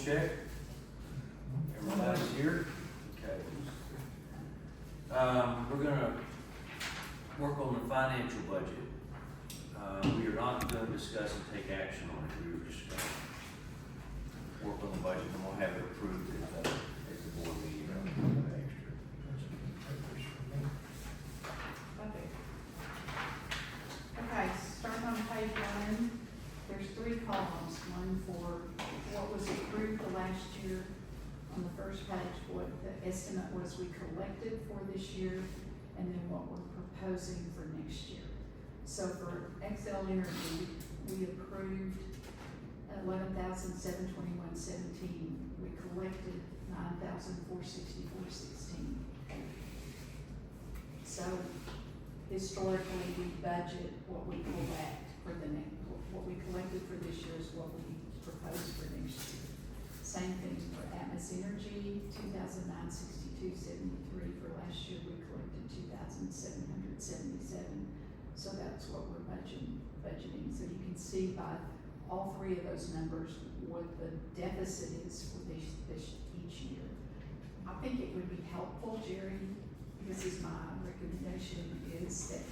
check? Everybody's here? Okay. We're gonna work on the financial budget. We are not gonna discuss and take action on it, we were just gonna work on the budget, and we'll have it approved at the board meeting. Okay, starting on page one, there's three columns, one for what was approved the last year. On the first page, what the estimate was we collected for this year, and then what we're proposing for next year. So for XL Energy, we approved $11,721.17. We collected $9,464.16. So historically, we budget what we collect for the next, what we collected for this year is what we propose for next year. Same thing for Atmos Energy, $2,962.73 for last year. We collected $2,777. So that's what we're budgeting. So you can see by all three of those numbers what the deficit is for this each year. I think it would be helpful, Jerry, this is my recommendation, is that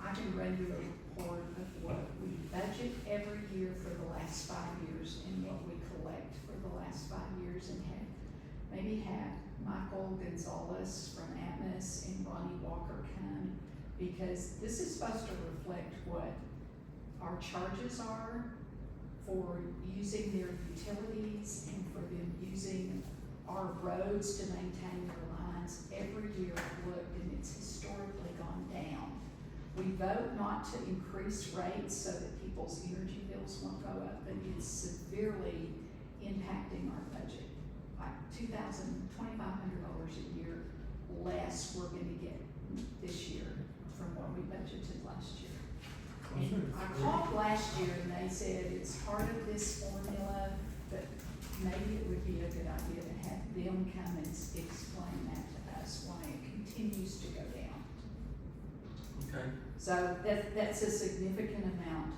I can run you a report of what we budget every year for the last 5 years and what we collect for the last 5 years, and maybe have Michael Gonzalez from Atmos and Ronnie Walker come, because this is supposed to reflect what our charges are for using their utilities and for them using our roads to maintain their lines. Every year I've looked and it's historically gone down. We vote not to increase rates so that people's energy bills won't go up, but it's severely impacting our budget. Like $2,500 a year less we're gonna get this year from what we budgeted last year. And I called last year and they said it's part of this formula, but maybe it would be a good idea to have them come and explain that to us why it continues to go down. Okay. So that's a significant amount,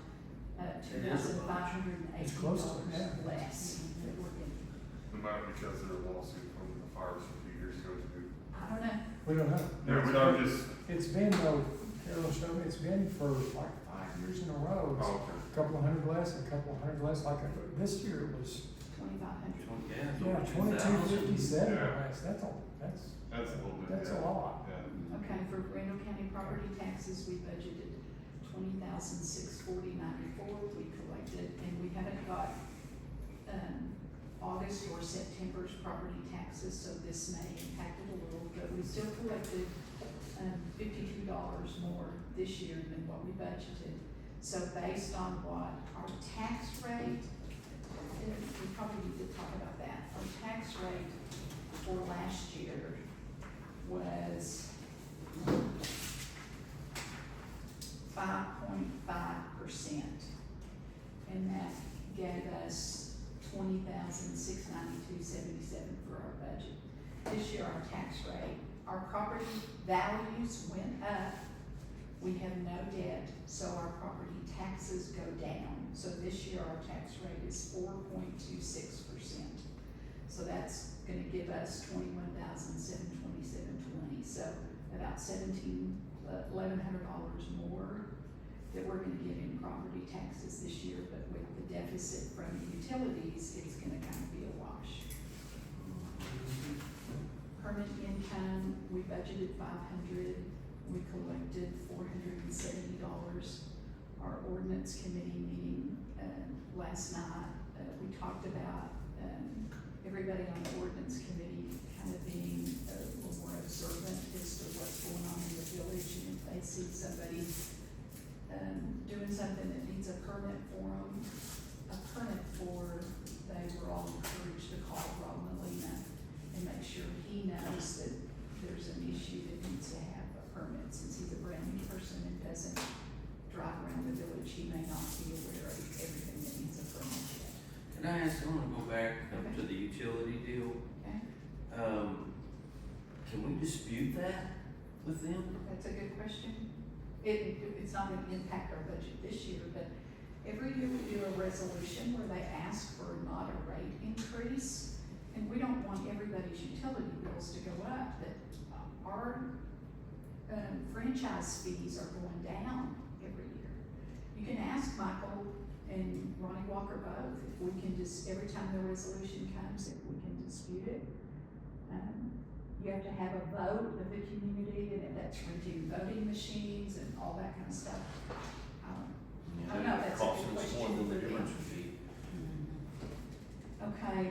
$2,580 less that we're getting. It might be because of the lawsuit from the fires a few years ago too. I don't know. We don't know. Yeah, we don't just. It's been though, Carol showed me, it's been for like 5 years in a row. It's Oh, okay. a couple of hundred less, a couple of hundred less, like this year it was, 2,500. yeah, 2257 Yeah. less, that's a little bit. that's a lot. Yeah. Okay, for Randall County property taxes, we budgeted $20,640.94. We collected, and we haven't got, August or September's property taxes, so this may impact it a little, but we still collected, $52 more this year than what we budgeted. So based on what our tax rate, we probably need to talk about that. Our tax rate for last year was 5.5%, and that gave us $20,692.77 for our budget. This year, our tax rate, our property values went up. We have no debt, so our property taxes go down. So this year, our tax rate is 4.26%. So that's gonna give us $21,727.20. So about $1,100 more that we're gonna get in property taxes this year, but with the deficit from utilities, it's gonna kind of be a wash. Permit income, we budgeted $500, we collected $470. Our ordinance committee meeting, last night, we talked about, everybody on the ordinance committee kind of being a little more observant as to what's going on in the village, and if they see somebody doing something that needs a permit for them, they were all encouraged to call Rob Molina and make sure he knows that there's an issue that needs to have a permit. Since he's a brand new person and doesn't drive around the village, he may not be aware of everything that needs a permit yet. Can I ask, I wanna go back to the utility deal. Okay, Can we dispute that with them? that's a good question. It's not gonna impact our budget this year, but every year we do a resolution where they ask for not a rate increase. And we don't want everybody's utility bills to go up, but our franchise fees are going down every year. You can ask Michael and Ronnie Walker both, if we can just, every time the resolution comes, if we can dispute it. You have to have a vote of the community, and that's renting voting machines and all that kind of stuff. I don't know, that's a Costs good us question more than for the them. difference would be. Okay,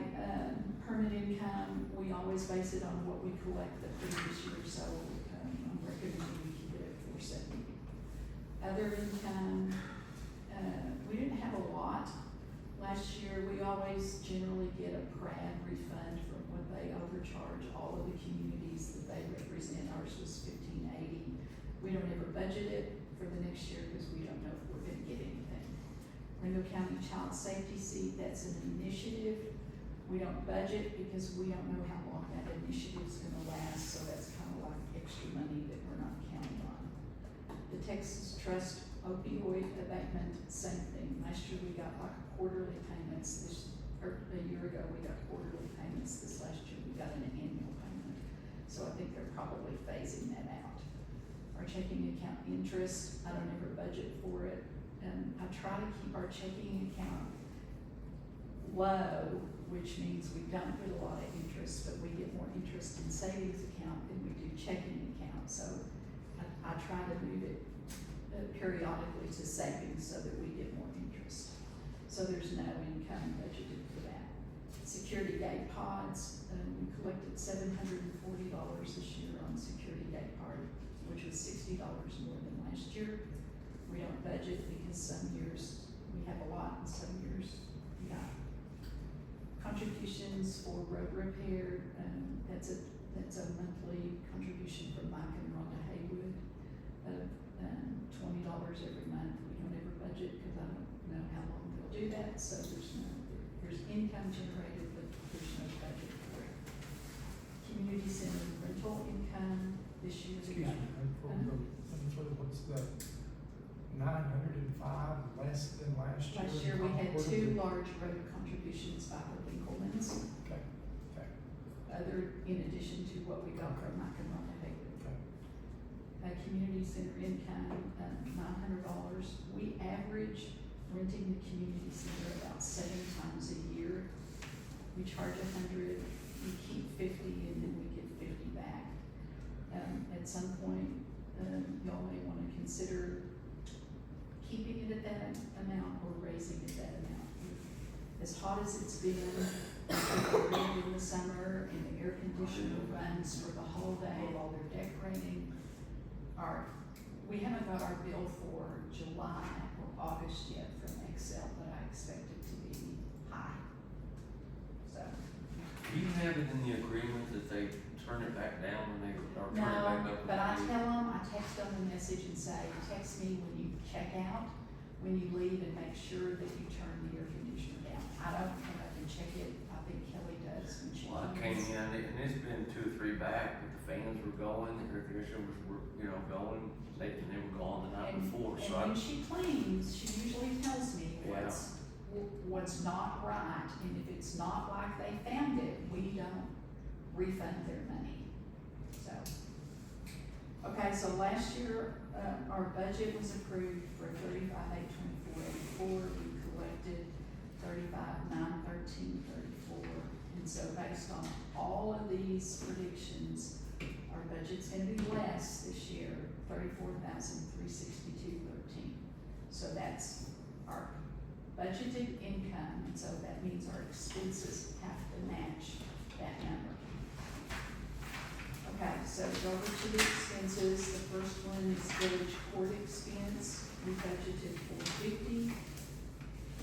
permit income, we always base it on what we collect the previous year, so, I'm recommending we keep it at 470. Other income, we didn't have a lot last year. We always generally get a PRAD refund from when they overcharge all of the communities that they represent. Ours was $15.80. We don't ever budget it for the next year because we don't know if we're gonna get anything. Randall County Child Safety Seat, that's an initiative. We don't budget because we don't know how long that initiative's gonna last, so that's kind of like extra money that we're not counting on. The Texas Trust opioid abatement, same thing. Last year we got like quarterly payments. Or a year ago we got quarterly payments. This last year we got an annual payment. So I think they're probably phasing that out. Our checking account interest, I don't ever budget for it. And I try to keep our checking account low, which means we don't get a lot of interest, but we get more interest in savings account than we do checking account. So I try to move it periodically to savings so that we get more interest. So there's no income budgeted for that. Security gate pods, we collected $740 this year on security gate pod, which was $60 more than last year. We don't budget because some years we have a lot and some years we don't. Contributions for road repair, that's a monthly contribution from Mike and Rhonda Haywood of $20 every month. We don't ever budget because I don't know how long they'll do that, so there's income generated, but there's no budget for it. Community center rental income this year. Excuse me, before we go any further, what's the 905 less than last year? Last year we had What is two it? large road contributions by the Winklemans, Okay, in addition to what we got from Mike and Rhonda Haywood. okay. Community center income, $900. We average renting the community center about 7 times a year. We charge $100, we keep $50, and then we get $50 back. At some point, y'all may wanna consider keeping it at that amount or raising it that amount. As hot as it's been, in the summer, and the air conditioner runs for the whole day while they're decorating. We haven't got our bill for July or August yet from Excel, but I expect it to be high. So, Do you have it in the agreement that they turn it back down when they, or turn it back no, up? but I tell them, I text them a message and say, text me when you check out, when you leave, and make sure that you turn the air conditioner down. I don't think I can check it, I think Kelly does when she Well, I came leaves. in, and it's been 2 or 3 back, but the fans were going, the air conditioner were, going, they were gone the night before, so And when she cleans, she usually tells me Yeah. what's not right, and if it's not like they found it, we don't refund their money, so. Okay, so last year, our budget was approved for $35,824.84, we collected $35,913.34, and so based on all of these predictions, our budget's gonna be less this year, $34,362.13. So that's our budgeted income, and so that means our expenses have to match that number. Okay, so go over to the expenses. The first one is village court expense. We budgeted $450.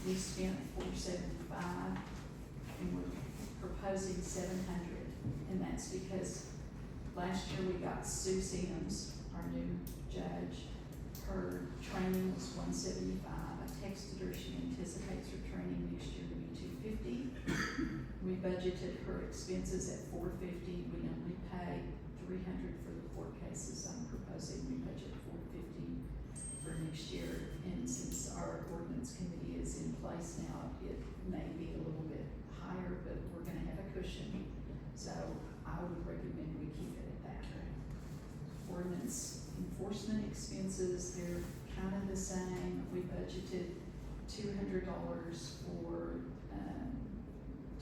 We spent $475, and we're proposing $700. And that's because last year we got Sue Sims, our new judge. Her training was $175. I texted her, she anticipates her training next year to be $250. We budgeted her expenses at $450. We only pay $300 for the court cases. I'm proposing we budget $450. for next year. And since our ordinance committee is in place now, it may be a little bit higher, but we're gonna have a cushion. So I would recommend we keep it at that. Ordinance enforcement expenses, they're kind of the same. We budgeted $200 for,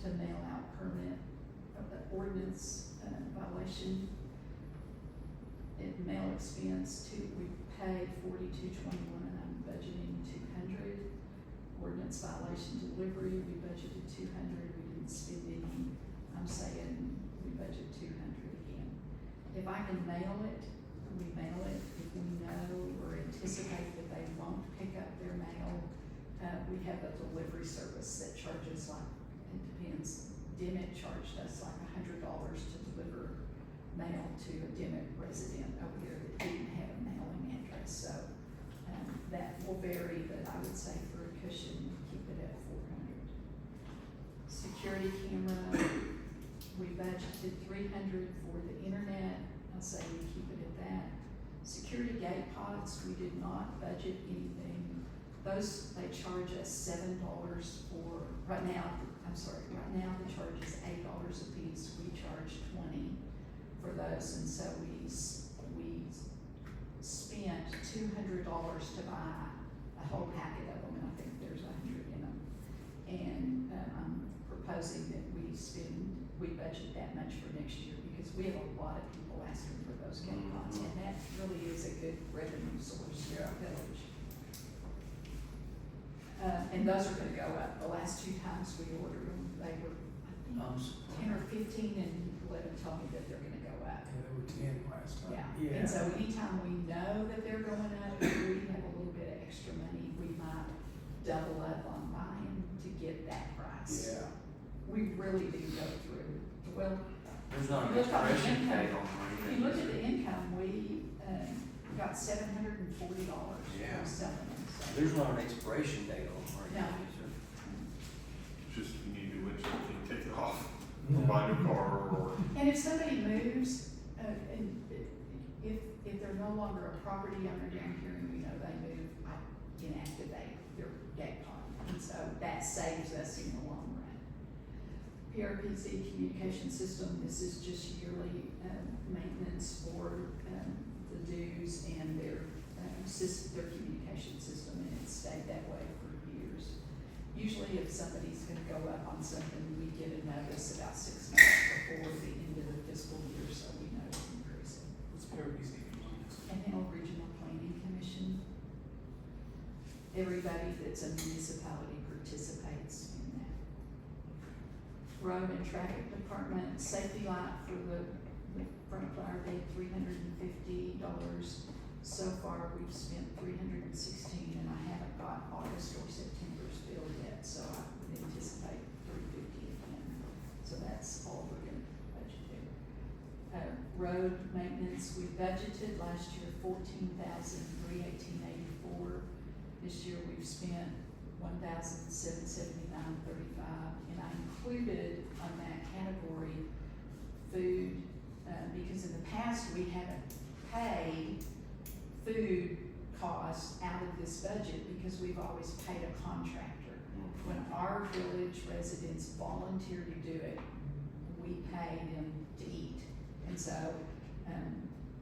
to mail out permit of the ordinance, violation. Mail expense, we paid $42.21 and I'm budgeting 200. Ordinance violation delivery, we budgeted 200, we didn't spend any. I'm saying we budget 200 again. If I can mail it, we mail it. If we know or anticipate that they won't pick up their mail, we have a delivery service that charges like, it depends. Dimmitt charged us like $100 to deliver mail to a Dimmitt resident over here that didn't have a mailing address. So that will vary, but I would say for a cushion, keep it at 400. Security camera, we budgeted 300 for the internet. I'll say we keep it at that. Security gate pods, we did not budget anything. Those, they charge us $7 for, right now the charge is $8 a piece. We charge 20 for those, and so we spent $200 to buy a whole packet of them, and I think there's 100 in them. And I'm proposing that we budget that much for next year, because we have a lot of people asking for those gate pods, and that really is a good revenue source for the village. And those are gonna go up. The last 2 times we ordered them, they were, I think, 10 or 15, and 11 told me that they're gonna go up. Yeah, they were 10 last time. Yeah, and so anytime we know that they're going up, if we have a little bit of extra money, we might double up on buying to get that price. Yeah. We really do go through, well, There's not an Look on the expiration income. date on if it. you look at the income, we, got $740 Yeah. for selling them, so. There's not an expiration date on it. No. Just you need to windshield, you can take it off, or buy a new car, or. And if somebody moves, and if they're no longer a property owner down here and we know they move, I inactivate their gate pod. And so that saves us in the long run. PRPC communication system, this is just yearly, maintenance for, the dues and their communication system, and it's stayed that way for years. Usually if somebody's gonna go up on something, we get a notice about 6 months before the end of the fiscal year, so we know it's increasing. What's PRPC? And then Regional Planning Commission, everybody that's a municipality participates in that. Road and Traffic Department, safety light for the front fire gate, $350. So far, we've spent $316, and I haven't got August or September's bill yet, so I would anticipate $350 again. So that's all we're gonna budget there. Road maintenance, we budgeted last year $14,318.84. This year we've spent $1,779.35, and I included on that category food, because in the past we haven't paid food costs out of this budget because we've always paid a contractor. When our village residents volunteer to do it, we pay them to eat. And so,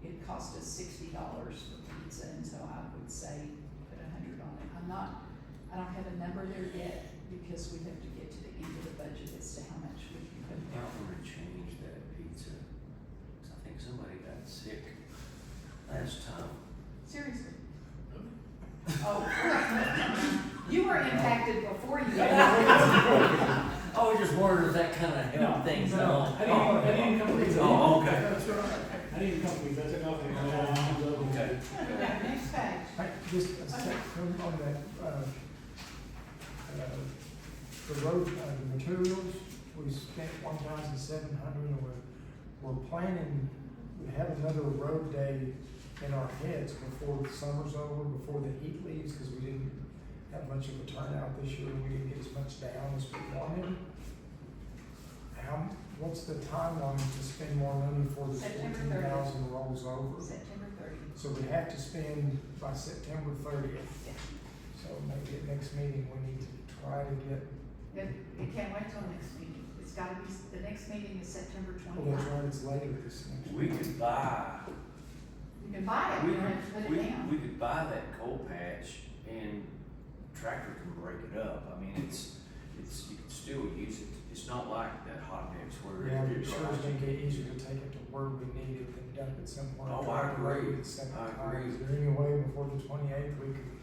it cost us $60 for pizza, and so I would say put 100 on it. I don't have a number there yet because we have to get to the end of the budget as to how much we can put I down. want to change that pizza, 'cause I think somebody got sick last time. Seriously. Oh, you were impacted before you. I was just wondering if that kind of helped things No, along. I didn't come to these. Oh, okay. That's right. I didn't come to these, I took off the. Okay. Next page. Just a second on that, the road, the materials, we spent 1,700, and we're planning, we have another road day in our heads before the summer's over, before the heat leaves, because we didn't have much of a turnout this year, and we didn't get as much down as we wanted. What's the timeline to spend more money before the September 14,000 rolls over? September 30th. So we have to spend by September 30th. Yeah. So maybe at next meeting, we need to try to get, It can't wait till next meeting. It's gotta be, the next meeting is September oh, that's 29th. right, it's later this next We week. could buy, You can buy it, we you don't have to put could, it down. we could buy that coal patch and tractor can break it up. I mean, you can still use it. It's not like that hot mix where Yeah, but it it sure is dries. gonna get easier to take it to where we need it than dump it somewhere. Oh, I agree. Second I time. agree. Is there any way before the 28th,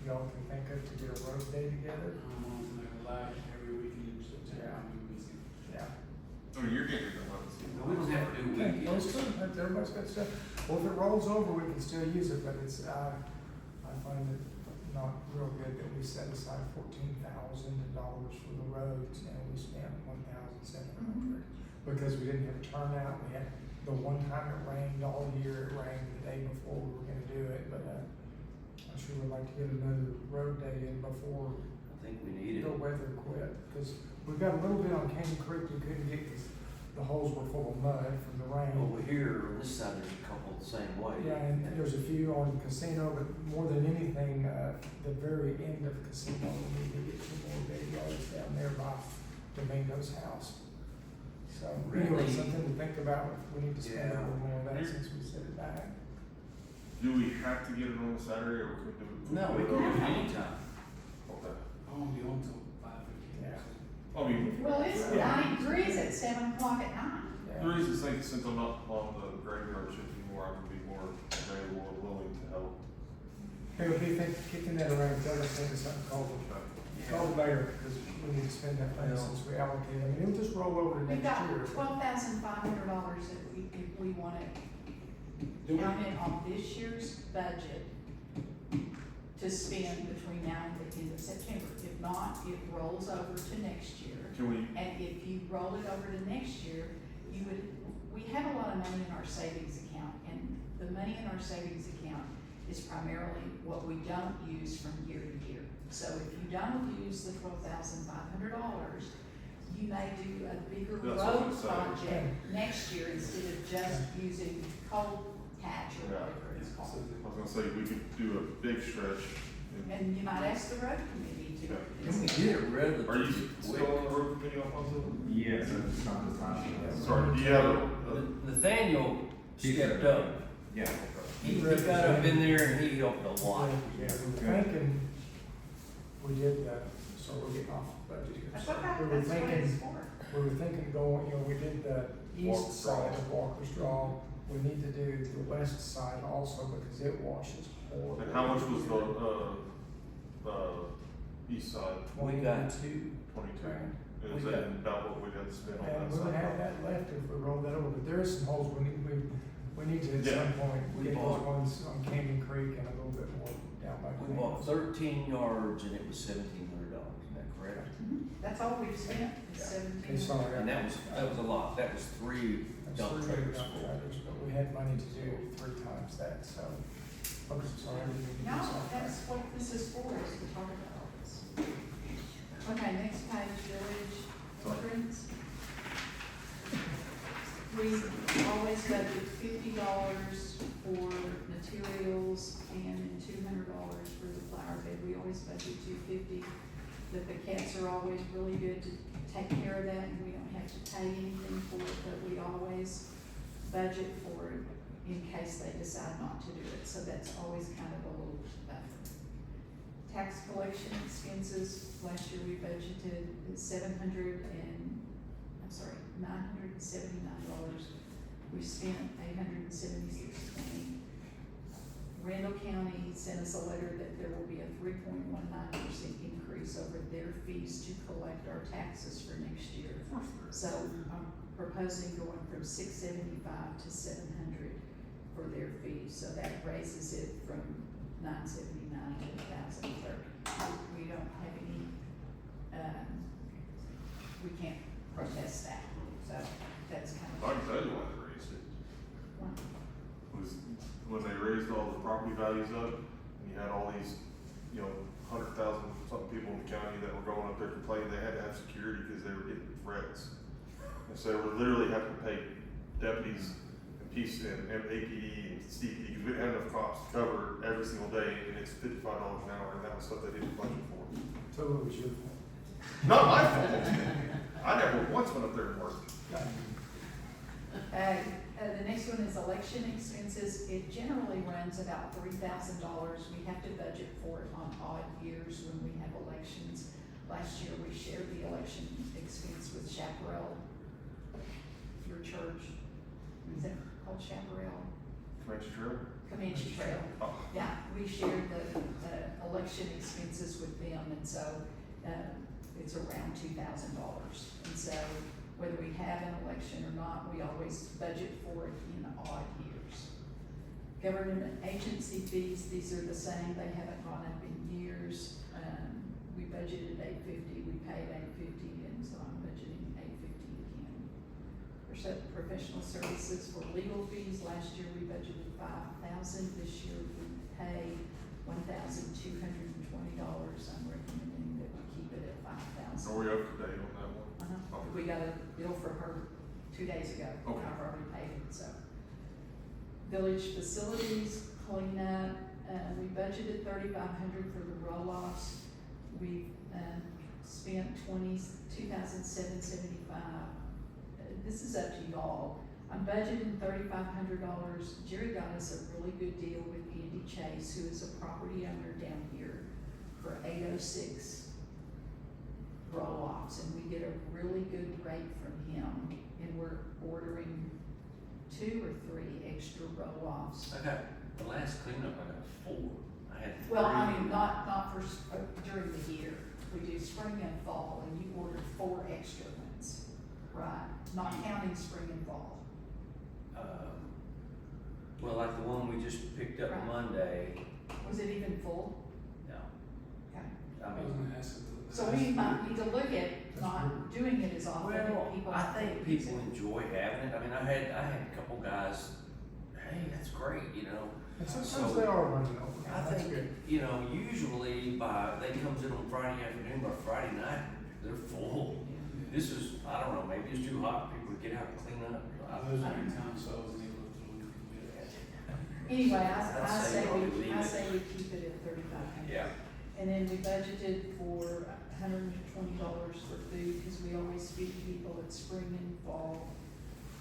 y'all can think of to get a road day together? I'm not gonna lie, every weekend in September, I'm busy. Yeah. I mean, you're getting your money. No, we don't have to do Okay, well, it's weekends. good, everybody's got stuff. Well, if it rolls over, we can still use it, but it's, I find it not real good that we set aside $14,000 for the roads and we spent $1,700. Because we didn't have a turnout, we had, the one time it rained all year, it rained the day before we were gonna do it, but, I sure would like to get another road day in before I think we need the it. weather quit, because we've got a little bit on Canyon Creek we couldn't get because the holes were full of mud from the rain. Over here, on this side, there's a couple the same way. Yeah, and there's a few on Casino, but more than anything, the very end of Casino, we need to get some more big yards down there by Domingo's house. So, anyway, Really? something to think about, we need to spend a Yeah. little more of that since we set it back. Do we have to get it on a Saturday or can we do it? No, we can do it anytime. Okay. I won't be on till 5:15. Yeah. I mean, Well, it's Yeah. 90 degrees at 7 o'clock at night. Yeah. the reason is since I'm not on the graveyard shift anymore, I can be more available and willing to help. Hey, we'll be kicking that around, tell us think of something called Call later, because we need to spend that money since we allocated, I mean, it'll just roll over to We've next got year. $12,500 that if we wanna Do we- count it on this year's budget to spend between now and the end of September. If not, it rolls over to next year. Can we, And if you roll it over to next year, we have a lot of money in our savings account, and the money in our savings account is primarily what we don't use from year to year. So if you don't use the $12,500, you may do a bigger That's what I'm road saying. project next year instead of just using coal patch or Yeah. whatever it's I called. was gonna say, we could do a big stretch. And you might ask the road committee to. Yeah. Can we get it Are you relatively quick? still on the road committee, Alfonso? Yes, it's not this time. Sorry, do you have a? Nathaniel stepped up. Yeah. He got up in there and he helped a lot. Yeah, we're thinking, we did, so we're getting off budget here. That's So okay, we were that's what it's thinking, for. we were thinking going, we did the Walker's east side Draw. of Walker's Draw. We need to do the west side also because it washes horrible. And how much was the east side? We got two. 22. Right. Is We that got- about what we had to spend on And that we would have side? that left if we rolled that over, but there is some holes we need to at Yeah. some point, We get those bought- ones on Canyon Creek and a little bit more down by. We bought 13 yards and it was $1,700, isn't that correct? That's all we've spent, is Yeah. 17. Okay, sorry. And that was a lot. That was 3 That's dump three trailers. dump trailers, but we had money to do 3 times that, so. Okay, sorry, I didn't mean to do No, something. that's what this is for, is to talk about all this. Okay, next page, village entrance. We always budget $50 for materials and $200 for the flower bed. We always budget $250. The Paquettes are always really good to take care of that, and we don't have to pay anything for it, but we always budget for it in case they decide not to do it, so that's always kind of a little buffer. Tax collection expenses, last year we budgeted $979. We spent $876.20. Randall County sent us a letter that there will be a 3.19% increase over their fees to collect our taxes for next year. So I'm proposing going from $675 to $700 for their fees, so that raises it from $979 to $1,030. We don't have any, we can't protest that, so that's kind I of. can tell you why they raised it. Well, Was when they raised all the property values up, and you had all these, 100,000 something people in the county that were going up there complaining they had to have security because they were getting threats. And so they were literally having to pay deputies and He's in APD and CPD, because we didn't have enough cops to cover every single day, and it's $55 an hour, and that was stuff they didn't budget for. So it was your fault. Not my fault. I never once went up there and worked. The next one is election expenses. It generally runs about $3,000. We have to budget for it on odd years when we have elections. Last year, we shared the election expense with Chaparral, your church. Is it called Chaparral? Comanche Trail? Comanche Trail. Oh. Yeah, we shared the election expenses with them, and so, it's around $2,000. And so, whether we have an election or not, we always budget for it in odd years. Government agency fees, these are the same, they haven't gone up in years. We budgeted $850, we paid $850, and so I'm budgeting $850 again. Professional services for legal fees, last year we budgeted $5,000, this year we pay $1,220. I'm recommending that we keep it at $5,000. Are we up to date on that one? Uh-huh. Okay. We got a bill for her 2 days ago. Okay. I've already paid it, so. Village facilities, cleanup, we budgeted $3,500 for the roll-offs. We, spent $2,775. This is up to y'all. I'm budgeting $3,500. Jerry got us a really good deal with Andy Chase, who is a property owner down here, for 806 roll-offs, and we get a really good rate from him, and we're ordering 2 or 3 extra roll-offs. I got, the last cleanup, I got 4. I had 3. Well, I mean, not for, during the year, we do spring and fall, and you ordered 4 extra ones, right? Not counting spring and fall. Well, like the one we just picked up Right. Monday, Was it even full? no, Okay. I I was mean, gonna ask. So we might need to look at not doing it as often, well, and people. I think people enjoy having it. I mean, I had a couple guys, hey, that's great, you know. And sometimes So, they are running over. I That's think, good. you know, usually they comes in on Friday afternoon, by Friday night, they're full. This is, I don't know, maybe it's too hot, for people to get out and clean up. Those are in town, so I was able to look at it. Anyway, I I'd say probably leave it. say we keep it at $3,500. Yeah. And then we budgeted for $120 for food, because we always feed people at spring and fall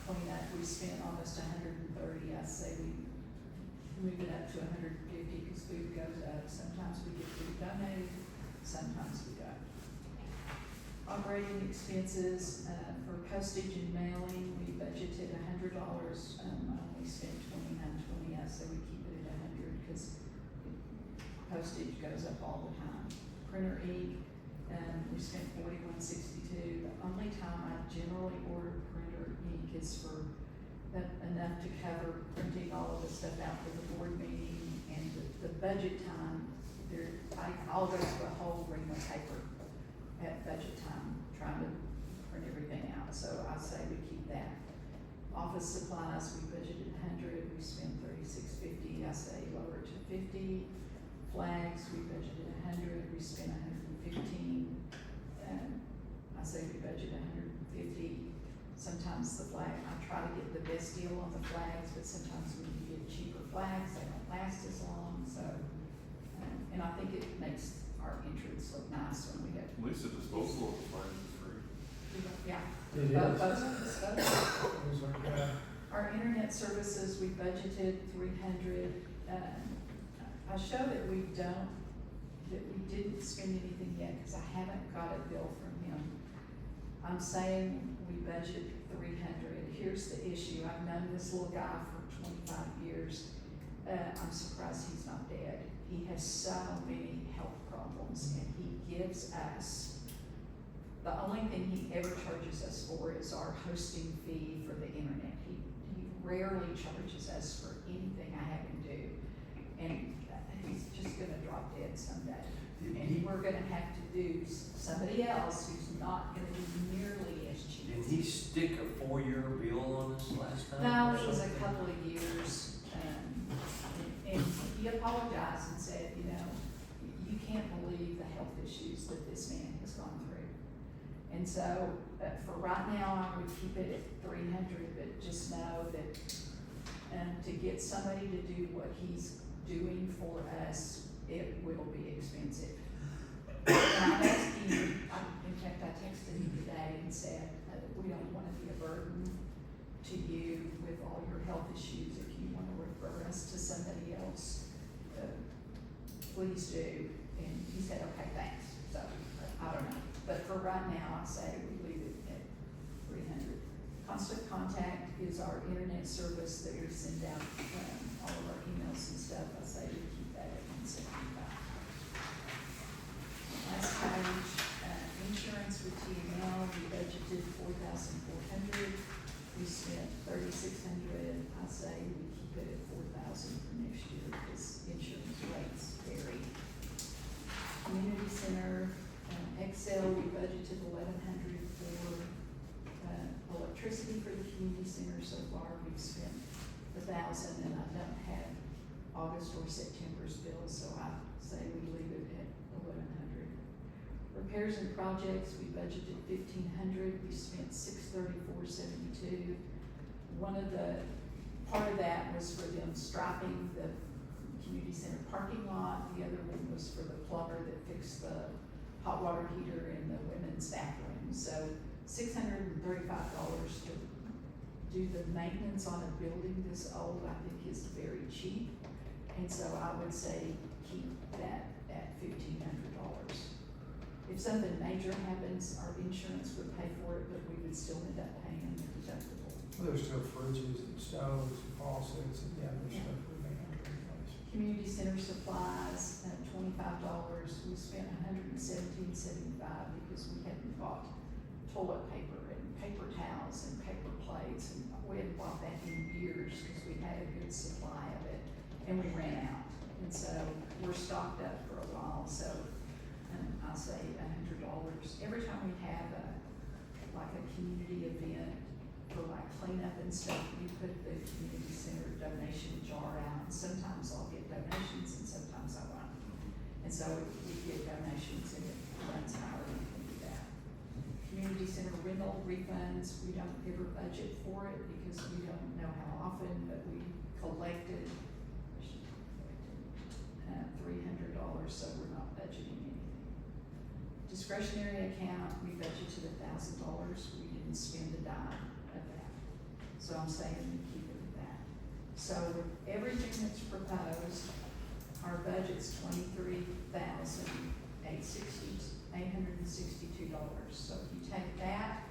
cleanup. We spent almost $130. I say we move it up to $150, because food goes up. Sometimes we get food donated, sometimes we don't. Operating expenses, for postage and mailing, we budgeted $100, only spent $29.20. I say we keep it at $100, because postage goes up all the time. Printer ink, we spent $41.62. The only time I generally order printer ink is for enough to cover printing all of the stuff out for the board meeting, and the budget time, I'll go through a whole ream of paper at budget time, trying to print everything out, so I say we keep that. Office supplies, we budgeted $100, we spent $36.50, I say lower to $50. Flags, we budgeted $100, we spent $115. I say we budget $150. Sometimes the flag, I try to get the best deal on the flags, but sometimes when you get cheaper flags, they don't last as long, so, and I think it makes our entrance look nice when we have. At least the disposal of the flags is free. Yeah. It Both is. of us. Those are good. Our internet services, we budgeted $300. I show that we didn't spend anything yet, because I haven't got a bill from him. I'm saying we budget $300. Here's the issue. I've known this little guy for 25 years. I'm surprised he's not dead. He has so many health problems, and he gives us, the only thing he ever charges us for is our hosting fee for the internet. He rarely charges us for anything I have him do. And he's just gonna drop dead someday. And we're gonna have to do somebody else who's not gonna be nearly as cheap. Did he stick a 4-year bill on us last time? No, or it was a something? couple of years, and he apologized and said, you know, you can't believe the health issues that this man has gone through. And so, for right now, I would keep it at $300, but just know that to get somebody to do what he's doing for us, it will be expensive. And I'm asking, in fact, I texted him today and said, we don't wanna be a burden to you with all your health issues. If you wanna refer us to somebody else, please do. And he said, okay, thanks. So, I don't know. But for right now, I say we leave it at 300. Constant Contact is our internet service that we send out, all of our emails and stuff. I say we keep that at 175. Last page, insurance with TML, we budgeted 4,400. We spent 3,600. I say we keep it at 4,000 for next year because insurance rates vary. Community Center, Excel, we budgeted 1,100 for electricity for the community center. So far, we've spent 1,000, and I don't have August or September's bill, so I say we leave it at 1,100. Repairs and projects, we budgeted 1,500. We spent 634.72. Part of that was for them striping the community center parking lot. The other one was for the plumber that fixed the hot water heater in the women's bathroom. So $635 to do the maintenance on a building this old, I think is very cheap. And so I would say keep that at $1,500. If something major happens, our insurance would pay for it, but we would still end up paying the deductible. Well, there's still fridges and stoves and faucets and the other stuff we may have to replace. Community center supplies, $25. We spent $117.75 because we hadn't bought toilet paper and paper towels and paper plates, and we hadn't bought that in years because we had a good supply of it, and we ran out. And so we're stocked up for a while, so I'll say $100. Every time we have like a community event for like cleanup and stuff, we put the community center donation jar out. And sometimes I'll get donations and sometimes I won't. And so we get donations and it runs higher than we can do that. Community center rental refunds, we don't ever budget for it because we don't know how often, but we collected $300, so we're not budgeting anything. Discretionary account, we budgeted $1,000, we didn't spend a dime of that. So I'm saying we keep it at that. So with everything that's proposed, our budget's $23,862. So if you take that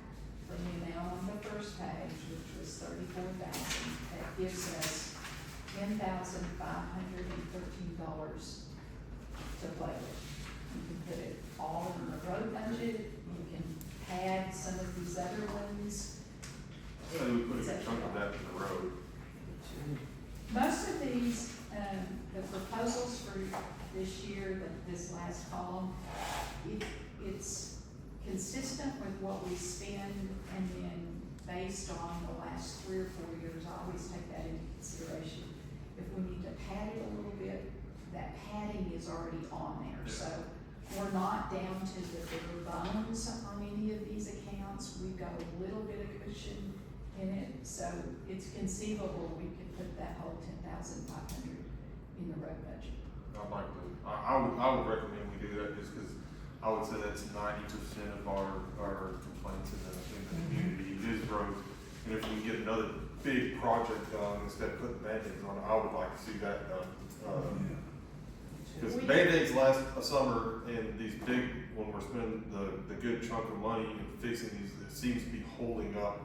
from the amount on the first page, which was $34,000, that gives us $10,513 to play with. You can put it all in the road budget, you can add some of these other ones. Yeah, we put a good chunk of that in the road. Most of these, the proposals for this year, this last column, it's consistent with what we spend, and then based on the last 3 or 4 years, I always take that into consideration. If we need to pad it a little bit, that padding is already on there, so we're not down to the bigger bones on any of these accounts. We've got a little bit of cushion in it, so it's conceivable we could put that whole $10,500 in the road budget. I'd like to, I would recommend we do that just because I would say that's 90% of our complaints in the community is roads. And if we can get another big project done instead of putting Band-Aids on, I would like to see that done. Because Band-Aids last a summer, and these big, when we're spending the good chunk of money and fixing these, it seems to be holding up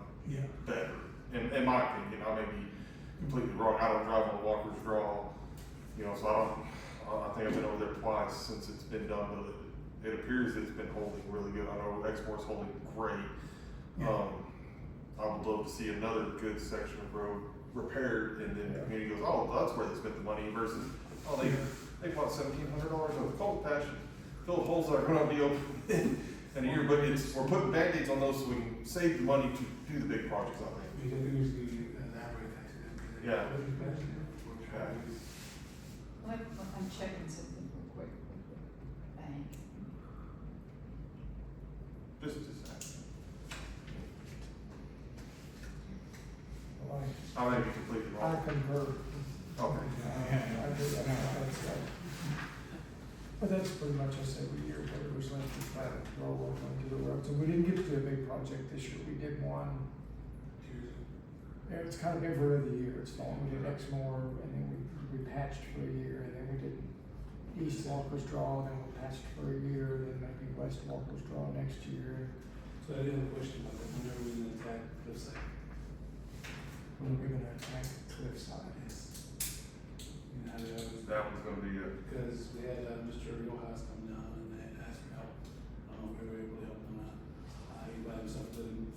better. In my opinion, I may be completely wrong. I don't drive on Walker's Draw, so I think I've been over there twice since it's been done, but it appears that it's been holding really good. I know Export's holding great. I would love to see another good section of road repaired, and then the community goes, oh, that's where they spent the money versus, they bought $1,700 of cold patch and fill holes that are gonna be open in a year, but we're putting Band-Aids on those so we can save the money to do the big projects, I think. We can use the elaborate accident. Yeah. I'm checking something real quick with the bank. Just a second. Like, I may be completely I wrong. concur. Okay. I do that, that's, but that's pretty much us every year, whatever's left is that, we're all working to the roads, and we didn't get to do a big project this year, we did one. Yeah, it's kind of every other year, it's long, we did Exmoor, and then we patched for a year, and then we did East Walker's Draw, then we patched for a year, then maybe West Walker's Draw next year. So I did have a question about that, when are we gonna attack Cliffside? When we're gonna attack Cliffside. You know, how that was, That one's gonna be a, because we had, Mr. Rojas come down and they asked for help. I don't know if we were able to help them out. He by himself didn't,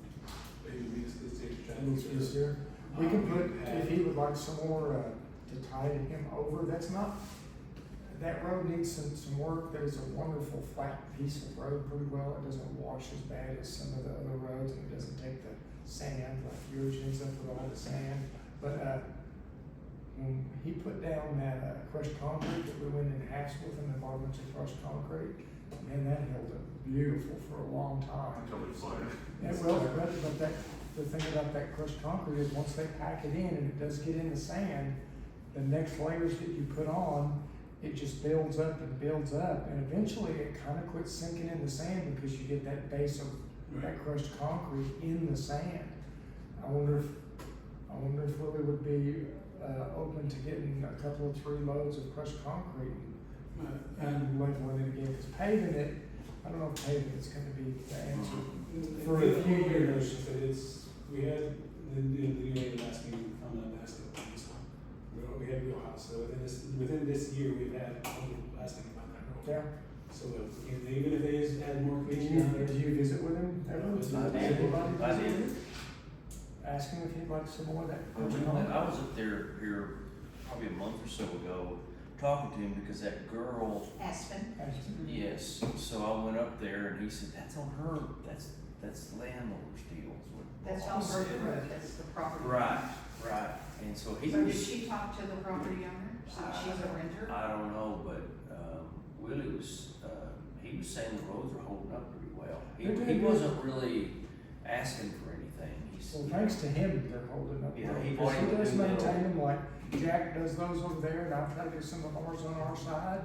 maybe we just did stage traffic. This year, we can put, if he would like some more, to tide him over, that's not, that road needs some work, there's a wonderful flat piece of road pretty well, it doesn't wash as bad as some of the other roads, and it doesn't take the sand like yours ends up with all the sand, but, when he put down that, crushed concrete that we went in halves with and bought a bunch of crushed concrete, man, that held up beautiful for a long time. until we flood it. Yeah, well, but that, the thing about that crushed concrete is once they pack it in and it does get in the sand, the next layers that you put on, it just builds up, and eventually it kind of quits sinking in the sand because you get that base of that crushed concrete in the sand. I wonder if Willie would be, open to getting a couple of 3 loads of crushed concrete and leveling it again, because paving it, I don't know if paving is gonna be the answer. For a few years. But it's, we had, the new neighbor last meeting come up and asked about this. We had Wheelhouse, so within this year, we've had people asking about that road. Yeah. So even if they just add more Do completion down there. you visit with him ever? I did. Ask him if he'd like some more of that. I was up there here probably a month or so ago, talking to him because that girl, Aspen. yes, so I went up there and he said, that's on her, that's the landlord's deal. is what That's Paul on her said. road, that's the property. Right, and so he So did was, she talk to the property owner, since she's a renter? I don't know, but, Willie was, he was saying the roads are holding up pretty well. They're doing He good. wasn't really asking for anything, he's. Well, thanks to him, they're holding up. Yeah, well, he because bought him a does new little- maintain them, like Jack does those over there, and I've tried to do some of ours on our side.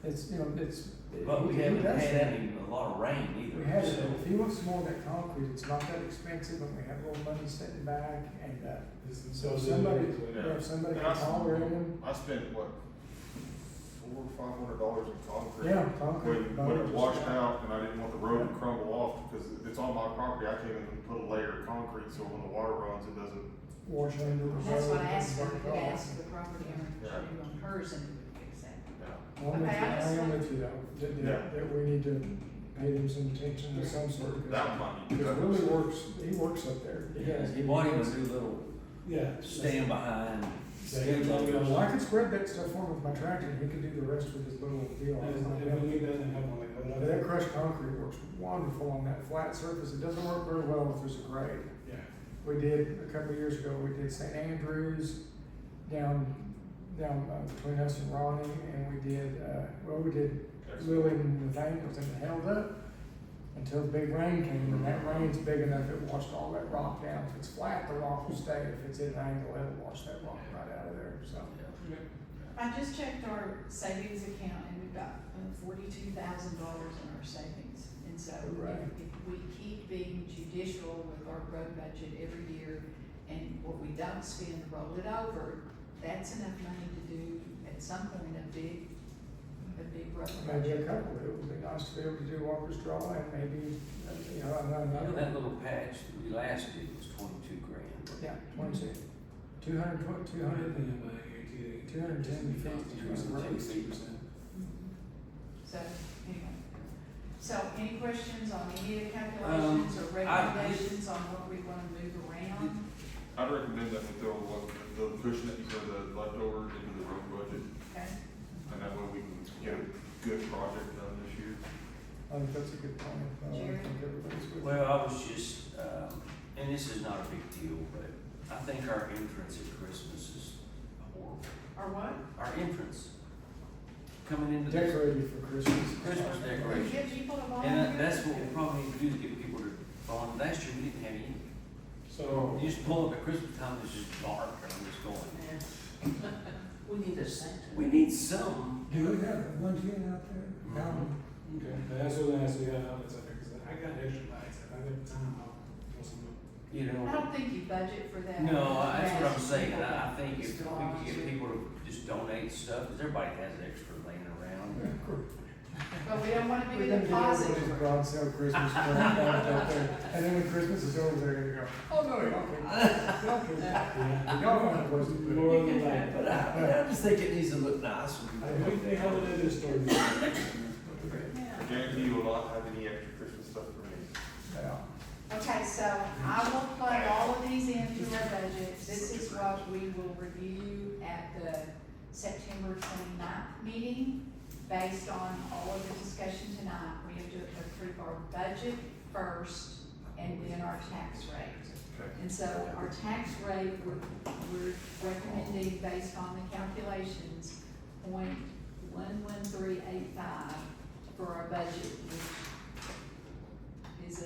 It's, you know, it's. But we he haven't does had that. a lot of rain either. We have, so- if he wants some more of that concrete, it's not that expensive, and we have a little money sitting back, and, so if somebody, if somebody And can tolerate him. I spent what, $400 or $500 in concrete. Yeah, concrete. When it washed out and I didn't want the road to crumble off, because it's on my property, I came in and put a layer of concrete, so when the water runs, it doesn't. Wash under the road. That's what I asked her, and to burn it off. ask the property owner to do on hers and we would fix that. Yeah. I'm with Okay, you, I just- I am with you though, that we need to pay them some attention of some sort. That one might be. Because Willie works up there. Yeah, he bought him a new little Yeah. stand behind. Well, I could spread that stuff on with my tractor, and he could do the rest with his little deal. If we doesn't have one like But that. that crushed concrete works wonderful on that flat surface, it doesn't work very well if there's a grade. Yeah. We did, a couple of years ago, we did St. Andrews down between us and Ronnie, and we did Lily and Nathaniel's, and it held up until the big rain came, and that rain's big enough, it washed all that rock down. If it's flat, the rock will stay, if it's at an angle, it'll wash that rock right out of there, so. I just checked our savings account and we've got $42,000 in our savings. And so Right. if we keep being judicial with our road budget every year and what we don't spend, roll it over, that's enough money to do at some point a big road Maybe a project. couple, it would be nice to be able to do Walker's Draw, and maybe, you know, I'm not. You know, that little patch that we last did was $22,000. Yeah, 22. 210 So, anyway. So, any questions on any of the calculations or recommendations on what we wanna move around? I'd recommend that we throw the cushion that you throw the leftover into the road budget, Okay, and that way we can get a good project done this year. I think that's a good point. I Jerry? think everybody's with you. Well, I was just, and this is not a big deal, but I think our entrance at Christmas is horrible. or what? Our entrance, coming into this Decorated for Christmas. Christmas We decoration. get people to volunteer. And that's what we probably need to do, to get people to volunteer. Last year, we didn't have any. So, You just pull up at Christmas time, it's just dark, and I'm just going, We need a Santa. we need some. Do we have one tin out there? okay, that's what I asked, we have outlets up there, cause I got extra lights, if I got the time, I'll throw some up. You I know, don't think you budget for that. no, that's what I'm That's- saying, I think if Just we go could get on. people to just donate stuff, cause everybody has extra laying around. But we don't wanna be We're the gonna do deposit. everybody's garage sale Christmas tree out there, and then when Christmas is over, they're gonna go, oh, no, y'all can't. Y'all can't. Yeah. Y'all don't have a place to put it. More than that. I just think it needs to look nice. They have it in their store. I guarantee you will not have any extra Christmas stuff for me. Yeah. Okay, so I will plug all of these into our budget. This is what we will review at the September 29th meeting. Based on all of the discussion tonight, we have to approve our budget first and then our tax rate. Okay. And so our tax rate, we're recommending based on the calculations, 0.11385 for our budget, which is a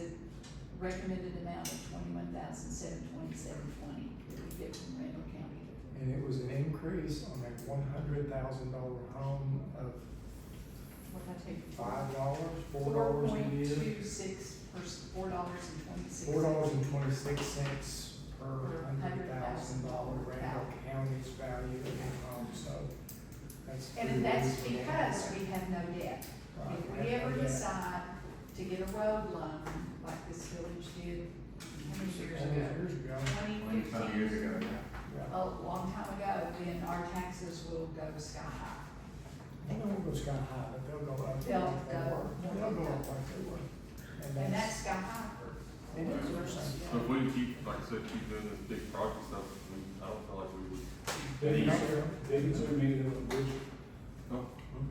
recommended amount of $21,727.20 that we get from Randall County. And it was an increase on a $100,000 home of What did I take? $5, $4 a year. $4.26. $4.26 per $100,000 $100,000 Randall County's value of the home, so that's. And that's because we have no debt. Right, If we we have no ever debt. decide to get a road loan, like this village did, how many years ago? Years ago. 25 years ago, yeah. Yeah. A long time ago, then our taxes will go sky high. I don't know if it's sky high, but they'll go up. They'll like they go. were. They'll go up like they were. And that's sky high for. It is. So if we keep, like I said, keep doing this big project stuff, I mean, I don't feel like we would. They consider me the bridge. No.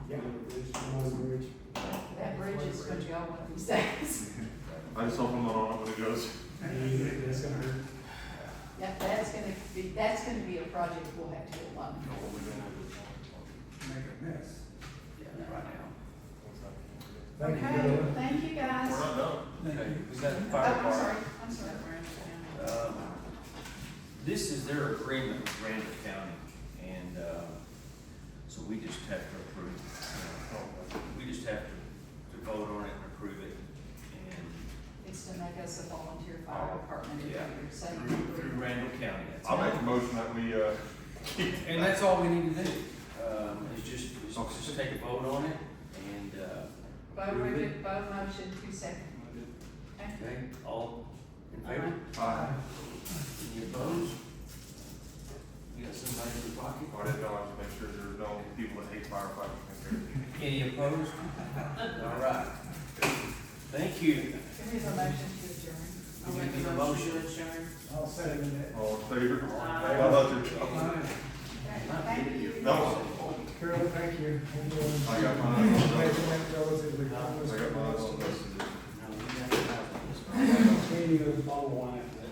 Yeah. Bridge, one bridge. That bridge is gonna go one of these days. I just hope I'm not on it when it goes. That's gonna hurt. Yep, that's gonna be a project we'll have to get loan for. Make a mess. Yeah, right now. Thank you, Okay, Bill. thank you guys. We're not done. Okay, is that the Oh, fire I'm department? sorry, I'm sorry. This is their agreement with Randall County, and, so we just have to approve. We just have to vote on it and approve it, and It's to make us a volunteer fire department every Yeah. year, so. through Randall County, that's I'll all. make a motion that we, And that's all we need to do, is just take a vote on it, and, Vote motion, 2 seconds. okay, all in favor? Any opposed? You got somebody in your pocket? I didn't know, I just make sure there's no people that hate firefighters in here. Any opposed? All right. Thank you. Give me the motion to adjourn. I'll make a motion to adjourn. I'll second that. All in favor? Aye. How about your job? Thank you. No. Carol, thank you. I got mine. Making that relatively harmless. I got mine on this. No, we got to have this. Maybe the follow on after that.